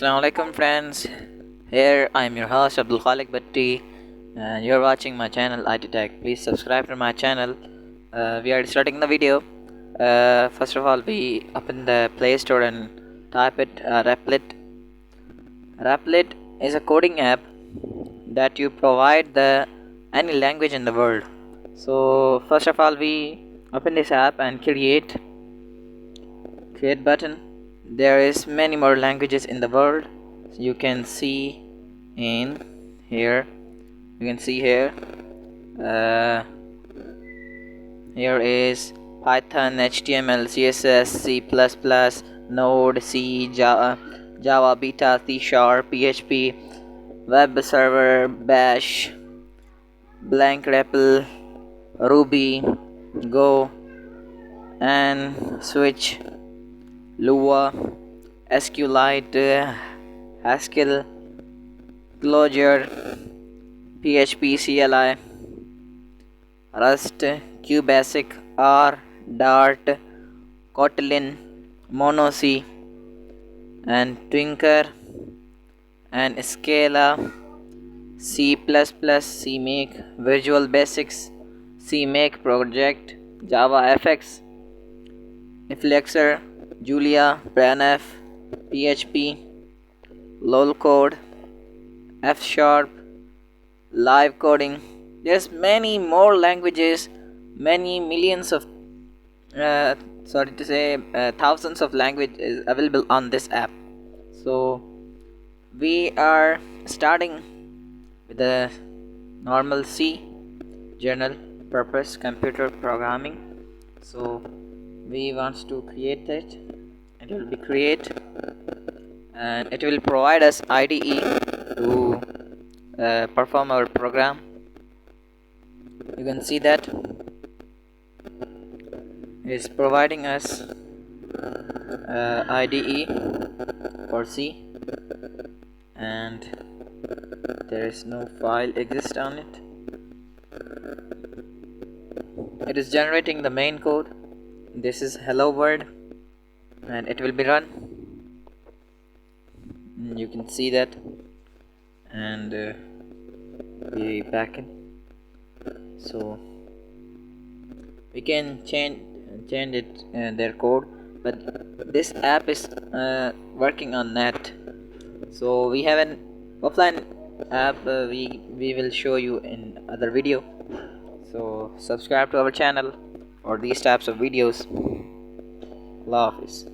Assalamu alaikum friends. Here I am your host Abdulkhaliq Bhatti and you're watching my channel TeCh. Please subscribe to my channel. We are starting the video. First of all, we open the Play Store and type it Raplit. Raplit is a coding app that you provide the any language in the world. So first of all, we open this app and create button. There is many more languages in the world. So you can see in here. Uh, here is Python, HTML, CSS, C++, Node, C, Java, Beta, C Sharp, PHP, Web Server, Bash, Blank, REPL, Ruby, Go, and Switch, Lua, SQLite, Haskell, Clojure, PHP, CLI, Rust, QBasic, R, Dart, Kotlin, Mono-C, and Twinkr, and Scala, C++, CMake, Visual Basics, CMake Project, Java FX, Flexor, Julia, Branf, PHP, LOL Code, F Sharp, Live Coding. There's many more languages, many millions of thousands of languages available on this app. So we are starting with the normal C, general purpose computer programming. So we want to create it. It will be create and it will provide us IDE to perform our program. You can see that it's providing us IDE for C, and there is no file exist on it. It is generating the main code. This is hello world and it will be run. You can see that, and we back in. So we can change it their code, but this app is working on net. So we have an offline app. We will show you in other video. So subscribe to our channel for these types of videos. Allah Hafiz.